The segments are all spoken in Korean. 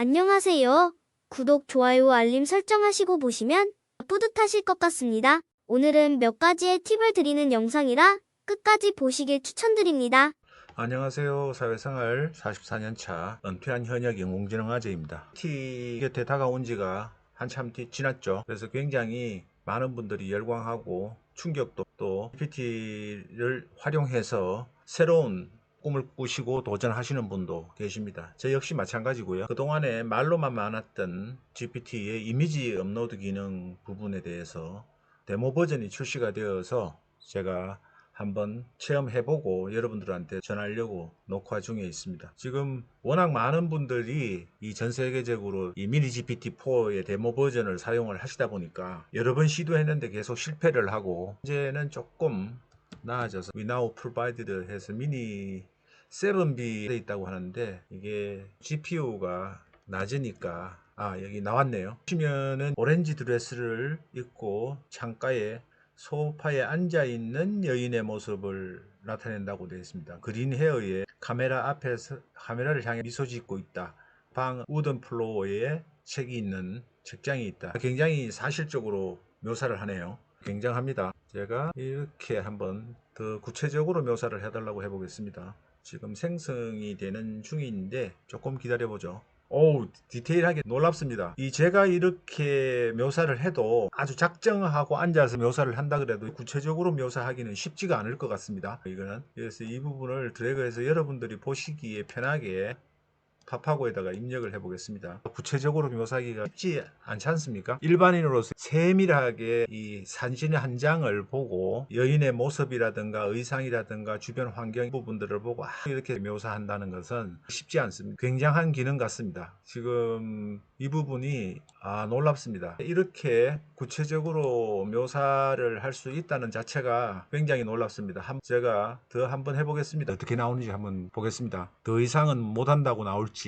안녕하세요. 구독, 좋아요, 알림 설정하시고 보시면 뿌듯하실 것 같습니다. 오늘은 몇 가지의 팁을 드리는 영상이라 끝까지 보시길 추천드립니다. 안녕하세요. 사회생활 44년차 은퇴한 현역 인공지능 아재입니다. PT 곁에 다가온 지가 한참 지났죠. 그래서 굉장히 많은 분들이 열광하고 충격도 또 PT를 활용해서 새로운 꿈을 꾸시고 도전하시는 분도 계십니다. 저 역시 마찬가지고요. 그동안에 말로만 많았던 GPT의 이미지 업로드 기능 부분에 대해서 데모 버전이 출시가 되어서 제가 한번 체험해보고 여러분들한테 전하려고 녹화 중에 있습니다. 지금 워낙 많은 분들이 이 전 세계적으로 이 미니 GPT-4의 데모 버전을 사용을 하시다 보니까 여러 번 시도했는데 계속 실패를 하고 이제는 조금 나아져서 We Now Provided 해서 미니 7B에 있다고 하는데 이게 GPU가 낮으니까 여기 나왔네요. 보시면은 오렌지 드레스를 입고 창가에 소파에 앉아있는 여인의 모습을 나타낸다고 되어 있습니다. 그린 헤어에 카메라 앞에서 카메라를 향해 미소 짓고 있다. 방 우든 플로어에 책이 있는 책장이 있다. 굉장히 사실적으로 묘사를 하네요. 굉장합니다. 제가 이렇게 한번 더 구체적으로 묘사를 해달라고 해보겠습니다. 지금 생성이 되는 중인데 조금 기다려보죠. 오우, 디테일하게 놀랍습니다. 제가 이렇게 묘사를 해도 아주 작정하고 앉아서 묘사를 한다 그래도 구체적으로 묘사하기는 쉽지가 않을 것 같습니다. 이거는 그래서 이 부분을 드래그해서 여러분들이 보시기에 편하게 팝하고에다가 입력을 해보겠습니다. 구체적으로 묘사하기가 쉽지 않지 않습니까? 일반인으로서 세밀하게 이 사진 한 장을 보고 여인의 모습이라든가 의상이라든가 주변 환경 부분들을 보고 이렇게 묘사한다는 것은 쉽지 않습니다. 굉장한 기능 같습니다. 지금 이 부분이 놀랍습니다. 이렇게 구체적으로 묘사를 할 수 있다는 자체가 굉장히 놀랍습니다. 제가 더 한번 해보겠습니다. 어떻게 나오는지 한번 보겠습니다. 더 이상은 못한다고 나올지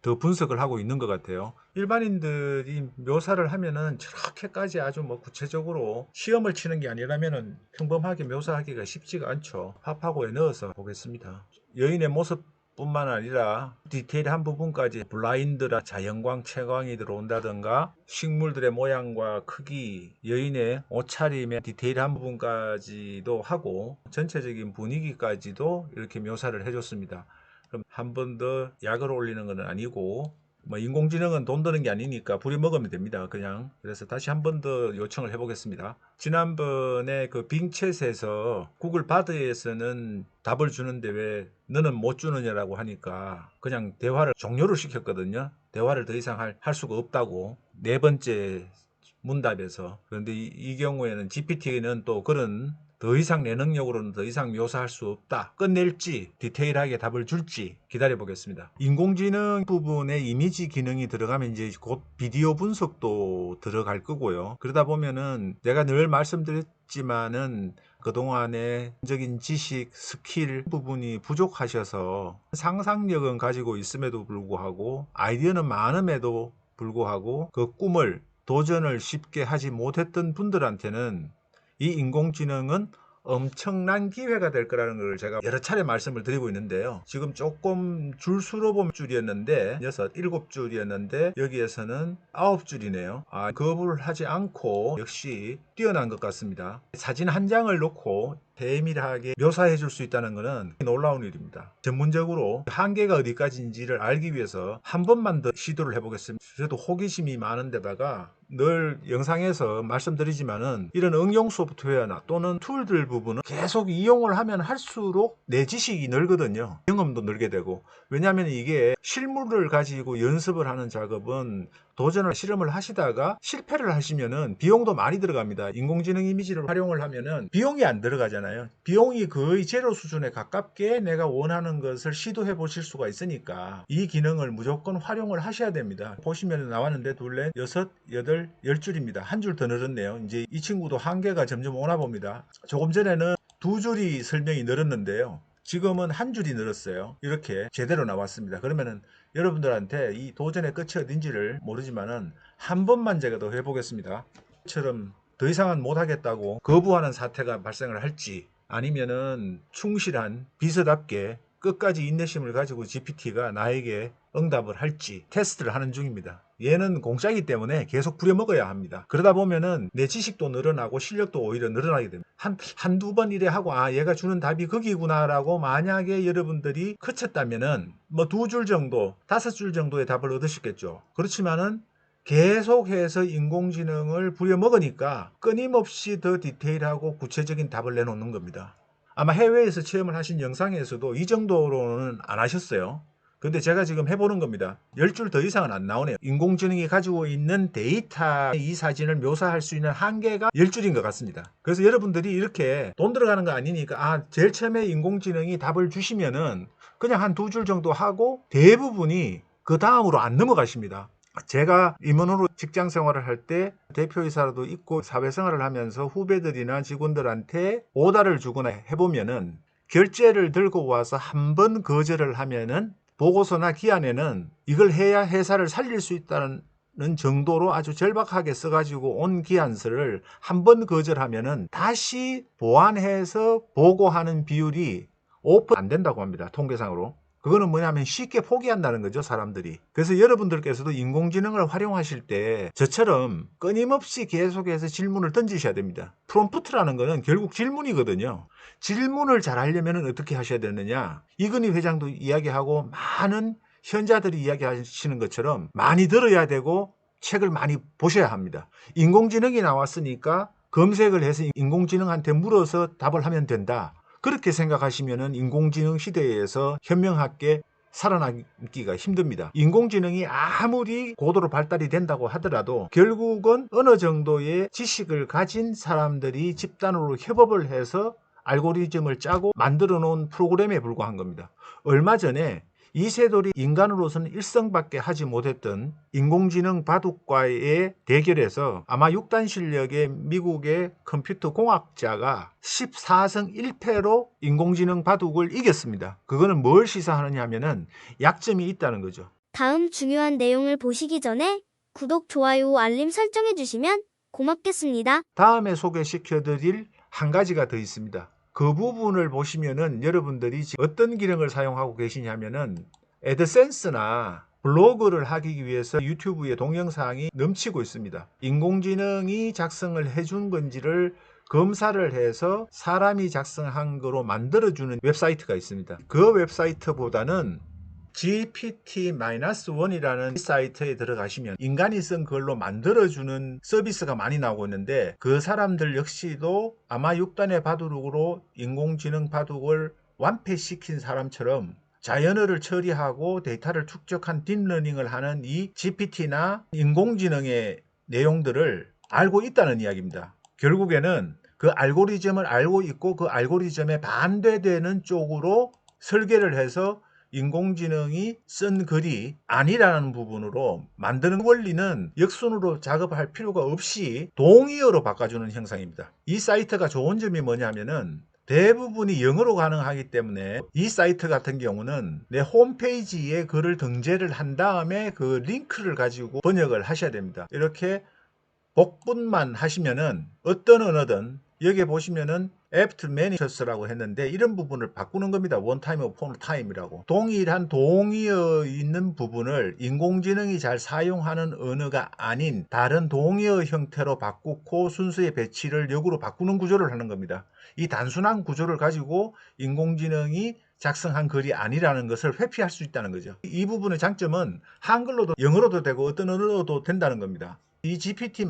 더 분석을 하고 있는 것 같아요. 일반인들이 묘사를 하면은 저렇게까지 아주 구체적으로 시험을 치는 게 아니라면은 평범하게 묘사하기가 쉽지가 않죠. 팝하고에 넣어서 보겠습니다. 여인의 모습 뿐만 아니라 디테일한 부분까지 블라인드라 자연광, 채광이 들어온다든가 식물들의 모양과 크기, 여인의 옷차림의 디테일한 부분까지도 하고 전체적인 분위기까지도 이렇게 묘사를 해줬습니다. 그럼 한 번 더 약을 올리는 건 아니고 인공지능은 돈 드는 게 아니니까 부리 먹으면 됩니다. 그냥 그래서 다시 한 번 더 요청을 해보겠습니다. 지난번에 그 빙챗에서 구글 바드에서는 답을 주는데 왜 너는 못 주느냐라고 하니까 그냥 대화를 종료를 시켰거든요. 대화를 더 이상 할 수가 없다고 네 번째 문답에서. 그런데 이 경우에는 GPT는 또 그런 더 이상 내 능력으로는 더 이상 묘사할 수 없다. 끝낼지 디테일하게 답을 줄지 기다려 보겠습니다. 인공지능 부분에 이미지 기능이 들어가면 이제 곧 비디오 분석도 들어갈 거고요. 그러다 보면은 내가 늘 말씀드렸지만은 그동안의 적인 지식, 스킬 부분이 부족하셔서 상상력은 가지고 있음에도 불구하고 아이디어는 많음에도 불구하고 그 꿈을 도전을 쉽게 하지 못했던 분들한테는 이 인공지능은 엄청난 기회가 될 거라는 걸 제가 여러 차례 말씀을 드리고 있는데요. 지금 조금 줄수로 보면 줄이었는데 6, 7줄이었는데 여기에서는 9줄이네요. 거부를 하지 않고 역시 뛰어난 것 같습니다. 사진 한 장을 놓고 세밀하게 묘사해 줄 수 있다는 것은 놀라운 일입니다. 전문적으로 한계가 어디까지인지를 알기 위해서 한 번만 더 시도를 해보겠습니다. 그래도 호기심이 많은 데다가 늘 영상에서 말씀드리지만은 이런 응용 소프트웨어나 또는 툴들 부분은 계속 이용을 하면 할수록 내 지식이 늘거든요. 경험도 늘게 되고. 왜냐하면 이게 실물을 가지고 연습을 하는 작업은 도전을 실험을 하시다가 실패를 하시면은 비용도 많이 들어갑니다. 인공지능 이미지를 활용을 하면은 비용이 안 들어가잖아요. 비용이 거의 제로 수준에 가깝게 내가 원하는 것을 시도해 보실 수가 있으니까 이 기능을 무조건 활용을 하셔야 됩니다. 보시면 나왔는데 둘, 여섯, 여덟, 10줄입니다. 한 줄 더 늘었네요. 이제 이 친구도 한계가 점점 오나 봅니다. 조금 전에는 2줄이 설명이 늘었는데요. 지금은 한 줄이 늘었어요. 이렇게 제대로 나왔습니다. 그러면은 여러분들한테 이 도전의 끝이 어딘지를 모르지만은 한 번만 제가 더 해보겠습니다. 처럼 더 이상은 못하겠다고 거부하는 사태가 발생을 할지 아니면은 충실한 비서답게 끝까지 인내심을 가지고 GPT가 나에게 응답을 할지 테스트를 하는 중입니다. 얘는 공짜이기 때문에 계속 부려먹어야 합니다. 그러다 보면은 내 지식도 늘어나고 실력도 오히려 늘어나게 됩니다. 한두 번 이래 하고 얘가 주는 답이 거기구나 라고 만약에 여러분들이 그쳤다면은 뭐 2줄 정도 5줄 정도의 답을 얻으셨겠죠. 그렇지만은 계속해서 인공지능을 부려먹으니까 끊임없이 더 디테일하고 구체적인 답을 내놓는 겁니다. 아마 해외에서 체험을 하신 영상에서도 이 정도로는 안 하셨어요. 근데 제가 지금 해보는 겁니다. 10줄 더 이상은 안 나오네요. 인공지능이 가지고 있는 데이터 이 사진을 묘사할 수 있는 한계가 10줄인 것 같습니다. 그래서 여러분들이 이렇게 돈 들어가는 거 아니니까 제일 처음에 인공지능이 답을 주시면은 그냥 한 2줄 정도 하고 대부분이 그 다음으로 안 넘어가십니다. 제가 임원으로 직장 생활을 할 때 대표이사로도 있고 사회생활을 하면서 후배들이나 직원들한테 오다를 주거나 해보면은 결제를 들고 와서 한 번 거절을 하면은 보고서나 기한에는 이걸 해야 회사를 살릴 수 있다는 정도로 아주 절박하게 써가지고 온 기한서를 한 번 거절하면은 다시 보완해서 보고하는 비율이 5% 안 된다고 합니다. 통계상으로. 그거는 뭐냐면 쉽게 포기한다는 거죠, 사람들이. 그래서 여러분들께서도 인공지능을 활용하실 때 저처럼 끊임없이 계속해서 질문을 던지셔야 됩니다. 프롬프트라는 거는 결국 질문이거든요. 질문을 잘 하려면 어떻게 하셔야 되느냐. 이건희 회장도 이야기하고 많은 현자들이 이야기하시는 것처럼 많이 들어야 되고 책을 많이 보셔야 합니다. 인공지능이 나왔으니까 검색을 해서 인공지능한테 물어서 답을 하면 된다. 그렇게 생각하시면 인공지능 시대에서 현명하게 살아남기가 힘듭니다. 인공지능이 아무리 고도로 발달이 된다고 하더라도 결국은 어느 정도의 지식을 가진 사람들이 집단으로 협업을 해서 알고리즘을 짜고 만들어 놓은 프로그램에 불과한 겁니다. 얼마 전에 이세돌이 인간으로서는 일성밖에 하지 못했던 인공지능 바둑과의 대결에서 아마 6단 실력의 미국의 컴퓨터 공학자가 14승 1패로 인공지능 바둑을 이겼습니다. 그거는 뭘 시사하느냐 하면은 약점이 있다는 거죠. 다음 중요한 내용을 보시기 전에 구독, 좋아요, 알림 설정해 주시면 고맙겠습니다. 다음에 소개시켜드릴 한 가지가 더 있습니다. 그 부분을 보시면은 여러분들이 지금 어떤 기능을 사용하고 계시냐면은 애드센스나 블로그를 하기 위해서 유튜브에 동영상이 넘치고 있습니다. 인공지능이 작성을 해준 건지를 검사를 해서 사람이 작성한 거로 만들어주는 웹사이트가 있습니다. 그 웹사이트보다는 GPT-1이라는 사이트에 들어가시면 인간이 쓴 글로 만들어주는 서비스가 많이 나오고 있는데 그 사람들 역시도 아마 6단의 바둑으로 인공지능 바둑을 완패시킨 사람처럼 자연어를 처리하고 데이터를 축적한 딥러닝을 하는 이 GPT나 인공지능의 내용들을 알고 있다는 이야기입니다. 결국에는 그 알고리즘을 알고 있고 그 알고리즘에 반대되는 쪽으로 설계를 해서 인공지능이 쓴 글이 아니라는 부분으로 만드는 원리는 역순으로 작업할 필요가 없이 동의어로 바꿔주는 형상입니다. 이 사이트가 좋은 점이 뭐냐면은 대부분이 영어로 가능하기 때문에 이 사이트 같은 경우는 내 홈페이지에 글을 등재를 한 다음에 그 링크를 가지고 번역을 하셔야 됩니다. 이렇게 복분만 하시면은 어떤 언어든 여기 보시면은 after manifest라고 했는데 이런 부분을 바꾸는 겁니다. one time upon a time이라고. 동일한 동의어 있는 부분을 인공지능이 잘 사용하는 언어가 아닌 다른 동의어 형태로 바꾸고 순서의 배치를 역으로 바꾸는 구조를 하는 겁니다. 이 단순한 구조를 가지고 인공지능이 작성한 글이 아니라는 것을 회피할 수 있다는 거죠. 이 부분의 장점은 한글로도 영어로도 되고 어떤 언어로도 된다는 겁니다. 이 GPT-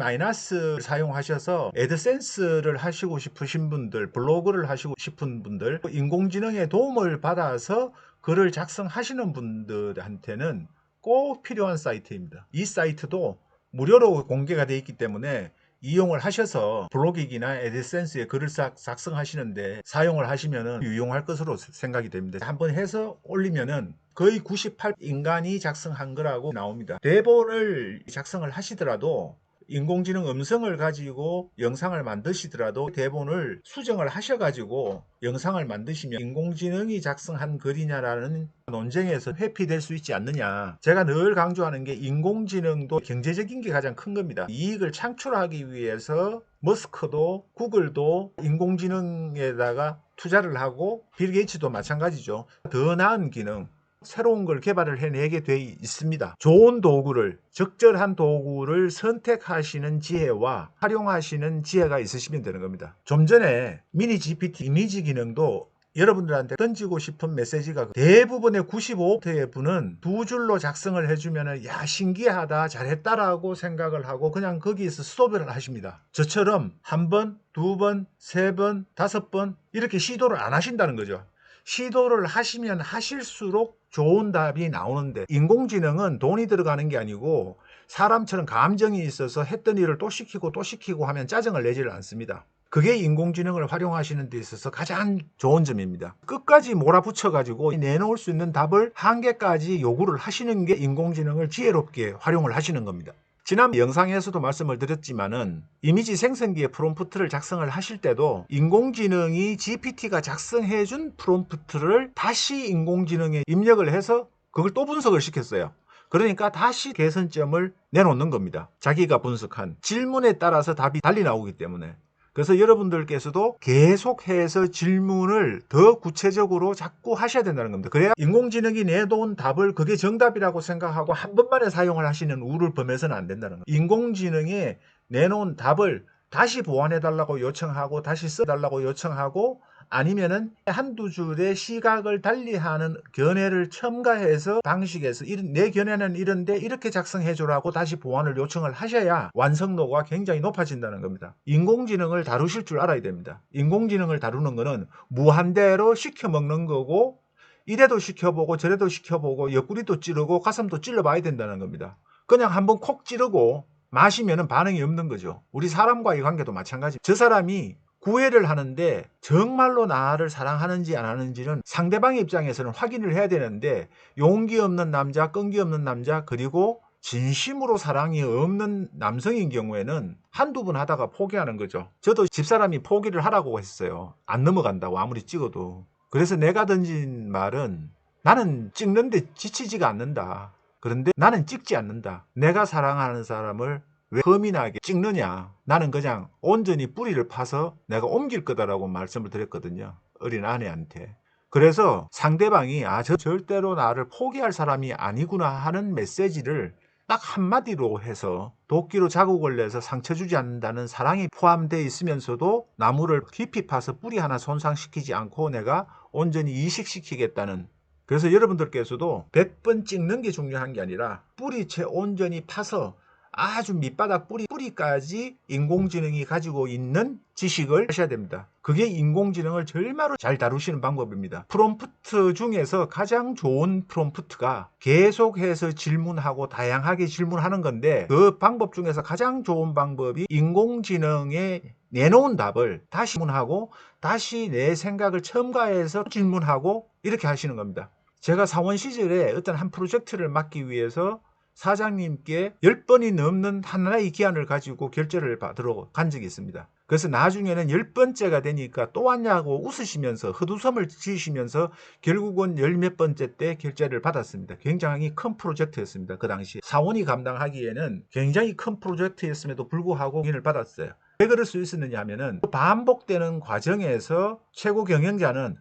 사용하셔서 애드센스를 하시고 싶으신 분들, 블로그를 하시고 싶은 분들, 인공지능의 도움을 받아서 글을 작성하시는 분들한테는 꼭 필요한 사이트입니다. 이 사이트도 무료로 공개가 되어 있기 때문에 이용을 하셔서 블로깅이나 애드센스에 글을 작성하시는데 사용을 하시면 유용할 것으로 생각이 됩니다. 한번 해서 올리면은 거의 98 인간이 작성한 거라고 나옵니다. 대본을 작성을 하시더라도 인공지능 음성을 가지고 영상을 만드시더라도 대본을 수정을 하셔가지고 영상을 만드시면 인공지능이 작성한 글이냐라는 논쟁에서 회피될 수 있지 않느냐. 제가 늘 강조하는 게 인공지능도 경제적인 게 가장 큰 겁니다. 이익을 창출하기 위해서 머스크도 구글도 인공지능에다가 투자를 하고 빌 게이츠도 마찬가지죠. 더 나은 기능, 새로운 걸 개발을 해내게 돼 있습니다. 좋은 도구를, 적절한 도구를 선택하시는 지혜와 활용하시는 지혜가 있으시면 되는 겁니다. 좀 전에 미니 GPT 이미지 기능도 여러분들한테 던지고 싶은 메시지가 대부분의 95%의 분은 두 줄로 작성을 해주면 야 신기하다 잘했다라고 생각을 하고 그냥 거기에서 스톱을 하십니다. 저처럼 한 번, 두 번, 세 번, 다섯 번 이렇게 시도를 안 하신다는 거죠. 시도를 하시면 하실수록 좋은 답이 나오는데 인공지능은 돈이 들어가는 게 아니고 사람처럼 감정이 있어서 했던 일을 또 시키고 또 시키고 하면 짜증을 내지를 않습니다. 그게 인공지능을 활용하시는 데 있어서 가장 좋은 점입니다. 끝까지 몰아붙여 가지고 내놓을 수 있는 답을 한계까지 요구를 하시는 게 인공지능을 지혜롭게 활용을 하시는 겁니다. 지난 영상에서도 말씀을 드렸지만은 이미지 생성기에 프롬프트를 작성을 하실 때도 인공지능이 GPT가 작성해 준 프롬프트를 다시 인공지능에 입력을 해서 그걸 또 분석을 시켰어요. 그러니까 다시 개선점을 내놓는 겁니다. 자기가 분석한 질문에 따라서 답이 달리 나오기 때문에. 그래서 여러분들께서도 계속해서 질문을 더 구체적으로 자꾸 하셔야 된다는 겁니다. 그래야 인공지능이 내놓은 답을 그게 정답이라고 생각하고 한 번만에 사용을 하시는 우를 범해서는 안 된다는 겁니다. 인공지능이 내놓은 답을 다시 보완해달라고 요청하고 다시 써달라고 요청하고 아니면은 한두 줄의 시각을 달리하는 견해를 첨가해서 방식에서 내 견해는 이런데 이렇게 작성해줘라고 다시 보완을 요청을 하셔야 완성도가 굉장히 높아진다는 겁니다. 인공지능을 다루실 줄 알아야 됩니다. 인공지능을 다루는 거는 무한대로 시켜먹는 거고 이래도 시켜보고 저래도 시켜보고 옆구리도 찌르고 가슴도 찔러봐야 된다는 겁니다. 그냥 한번 콕 찌르고 마시면 반응이 없는 거죠. 우리 사람과의 관계도 마찬가지. 저 사람이 구애를 하는데 정말로 나를 사랑하는지 안 하는지는 상대방의 입장에서는 확인을 해야 되는데 용기 없는 남자, 끈기 없는 남자 그리고 진심으로 사랑이 없는 남성인 경우에는 한두 번 하다가 포기하는 거죠. 저도 집사람이 포기를 하라고 했어요. 안 넘어간다고 아무리 찍어도. 그래서 내가 던진 말은 나는 찍는데 지치지가 않는다. 그런데 나는 찍지 않는다. 내가 사랑하는 사람을 왜 험인하게 찍느냐. 나는 그냥 온전히 뿌리를 파서 내가 옮길 거다라고 말씀을 드렸거든요. 어린 아내한테. 그래서 상대방이 저 절대로 나를 포기할 사람이 아니구나 하는 메시지를 딱 한마디로 해서 도끼로 자국을 내서 상처 주지 않는다는 사랑이 포함되어 있으면서도 나무를 깊이 파서 뿌리 하나 손상시키지 않고 내가 온전히 이식시키겠다는. 그래서 여러분들께서도 100번 찍는 게 중요한 게 아니라 뿌리채 온전히 파서 아주 밑바닥 뿌리까지 인공지능이 가지고 있는 지식을 하셔야 됩니다. 그게 인공지능을 절마로 잘 다루시는 방법입니다. 프롬프트 중에서 가장 좋은 프롬프트가 계속해서 질문하고 다양하게 질문하는 건데 그 방법 중에서 가장 좋은 방법이 인공지능에 내놓은 답을 다시 질문하고 다시 내 생각을 첨가해서 질문하고 이렇게 하시는 겁니다. 제가 사원 시절에 어떤 한 프로젝트를 맡기 위해서 사장님께 10번이 넘는 하나의 기한을 가지고 결제를 받으러 간 적이 있습니다. 그래서 나중에는 10번째가 되니까 또 왔냐고 웃으시면서 헛웃음을 지으시면서 결국은 10몇 번째 때 결제를 받았습니다. 굉장히 큰 프로젝트였습니다. 그 당시 사원이 감당하기에는 굉장히 큰 프로젝트였음에도 불구하고 기한을 받았어요. 왜 그럴 수 있었느냐 하면은 반복되는 과정에서 최고 경영자는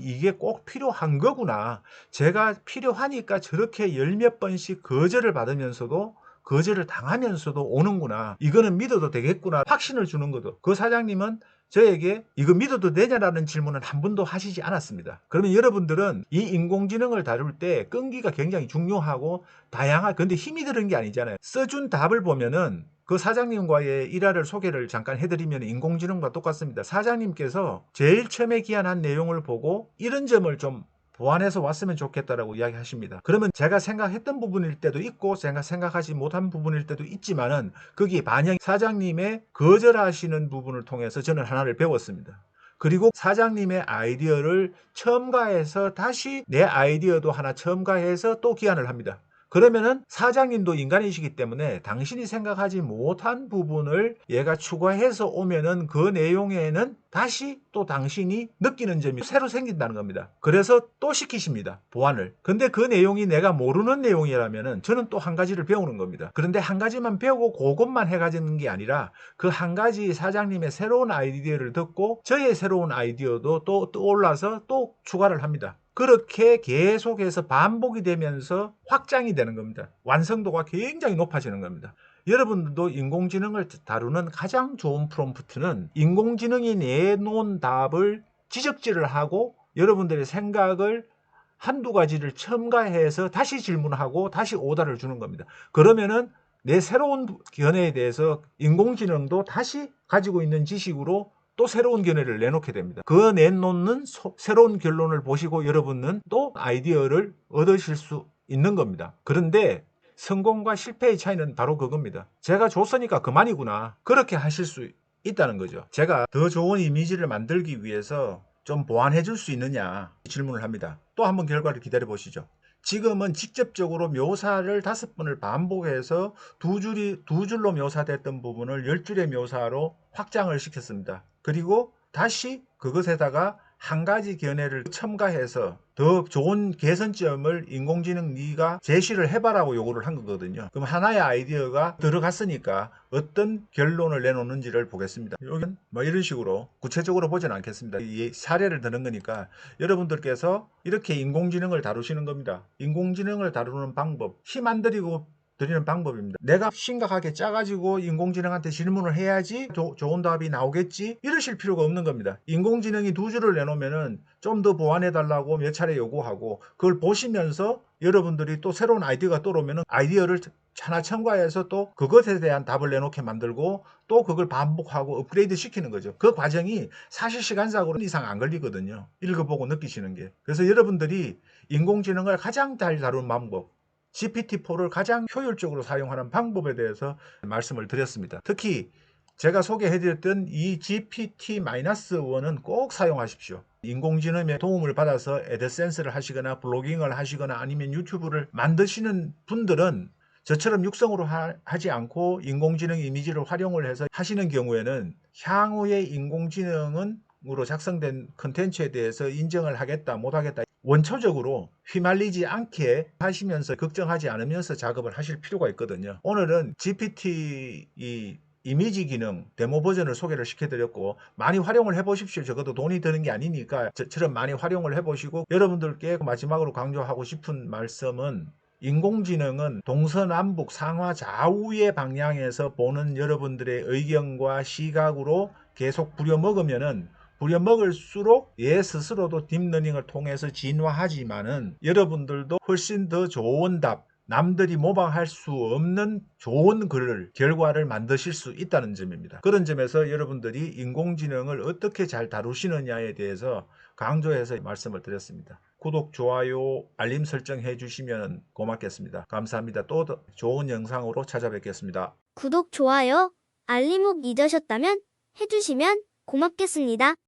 이게 꼭 필요한 거구나. 제가 필요하니까 저렇게 열 몇 번씩 거절을 받으면서도 거절을 당하면서도 오는구나. 이거는 믿어도 되겠구나. 확신을 주는 거죠. 그 사장님은 저에게 이거 믿어도 되냐라는 질문은 한 번도 하시지 않았습니다. 그러면 여러분들은 이 인공지능을 다룰 때 끈기가 굉장히 중요하고 근데 힘이 드는 게 아니잖아요. 써준 답을 보면은 그 사장님과의 일화를 소개를 잠깐 해드리면 인공지능과 똑같습니다. 사장님께서 제일 처음에 기한한 내용을 보고 이런 점을 좀 보완해서 왔으면 좋겠다라고 이야기하십니다. 그러면 제가 생각했던 부분일 때도 있고 제가 생각하지 못한 부분일 때도 있지만은 거기에 반영 사장님의 거절하시는 부분을 통해서 저는 하나를 배웠습니다. 그리고 사장님의 아이디어를 첨가해서 다시 내 아이디어도 하나 첨가해서 또 기한을 합니다. 그러면은 사장님도 인간이시기 때문에 당신이 생각하지 못한 부분을 얘가 추가해서 오면은 그 내용에는 다시 또 당신이 느끼는 점이 새로 생긴다는 겁니다. 그래서 또 시키십니다. 보완을. 근데 그 내용이 내가 모르는 내용이라면은 저는 또 한 가지를 배우는 겁니다. 그런데 한 가지만 배우고 그것만 해가지는 게 아니라 그 한 가지 사장님의 새로운 아이디어를 듣고 저의 새로운 아이디어도 또 떠올라서 또 추가를 합니다. 그렇게 계속해서 반복이 되면서 확장이 되는 겁니다. 완성도가 굉장히 높아지는 겁니다. 여러분들도 인공지능을 다루는 가장 좋은 프롬프트는 인공지능이 내놓은 답을 지적질을 하고 여러분들의 생각을 한두 가지를 첨가해서 다시 질문하고 다시 오답을 주는 겁니다. 그러면은 내 새로운 견해에 대해서 인공지능도 다시 가지고 있는 지식으로 또 새로운 견해를 내놓게 됩니다. 그 내놓는 새로운 결론을 보시고 여러분은 또 아이디어를 얻으실 수 있는 겁니다. 그런데 성공과 실패의 차이는 바로 그겁니다. 제가 줬으니까 그만이구나. 그렇게 하실 수 있다는 거죠. 제가 더 좋은 이미지를 만들기 위해서 좀 보완해 줄 수 있느냐 질문을 합니다. 또 한번 결과를 기다려 보시죠. 지금은 직접적으로 묘사를 5번을 반복해서 두 줄로 묘사됐던 부분을 10줄의 묘사로 확장을 시켰습니다. 그리고 다시 그것에다가 한 가지 견해를 첨가해서 더 좋은 개선점을 인공지능 네가 제시를 해봐라고 요구를 한 거거든요. 그럼 하나의 아이디어가 들어갔으니까 어떤 결론을 내놓는지를 보겠습니다. 여기는 뭐 이런 식으로 구체적으로 보진 않겠습니다. 이 사례를 드는 거니까 여러분들께서 이렇게 인공지능을 다루시는 겁니다. 인공지능을 다루는 방법, 힘 안 들이고 드리는 방법입니다. 내가 심각하게 짜가지고 인공지능한테 질문을 해야지 좋은 답이 나오겠지 이러실 필요가 없는 겁니다. 인공지능이 2줄을 내놓으면은 좀 더 보완해달라고 몇 차례 요구하고 그걸 보시면서 여러분들이 또 새로운 아이디어가 떠오르면은 아이디어를 하나 첨가해서 또 그것에 대한 답을 내놓게 만들고 또 그걸 반복하고 업그레이드 시키는 거죠. 그 과정이 사실 시간상으로 이상 안 걸리거든요. 읽어보고 느끼시는 게. 그래서 여러분들이 인공지능을 가장 잘 다루는 방법, GPT-4를 가장 효율적으로 사용하는 방법에 대해서 말씀을 드렸습니다. 특히 제가 소개해드렸던 이 GPT-1은 꼭 사용하십시오. 인공지능의 도움을 받아서 애드센스를 하시거나 블로깅을 하시거나 아니면 유튜브를 만드시는 분들은 저처럼 육성으로 하지 않고 인공지능 이미지를 활용을 해서 하시는 경우에는 향후에 인공지능은 으로 작성된 컨텐츠에 대해서 인정을 하겠다 못하겠다 원초적으로 휘말리지 않게 하시면서 걱정하지 않으면서 작업을 하실 필요가 있거든요. 오늘은 GPT 이미지 기능 데모 버전을 소개를 시켜드렸고 많이 활용을 해보십시오. 적어도 돈이 드는 게 아니니까 저처럼 많이 활용을 해보시고 여러분들께 마지막으로 강조하고 싶은 말씀은 인공지능은 동서남북 상하 좌우의 방향에서 보는 여러분들의 의견과 시각으로 계속 부려먹으면은 부려먹을수록 얘 스스로도 딥러닝을 통해서 진화하지만은 여러분들도 훨씬 더 좋은 답, 남들이 모방할 수 없는 좋은 결과를 만드실 수 있다는 점입니다. 그런 점에서 여러분들이 인공지능을 어떻게 잘 다루시느냐에 대해서 강조해서 말씀을 드렸습니다. 구독, 좋아요, 알림 설정해 주시면 고맙겠습니다. 감사합니다. 또 더 좋은 영상으로 찾아뵙겠습니다. 구독, 좋아요, 알림 꼭 잊으셨다면 해주시면 고맙겠습니다.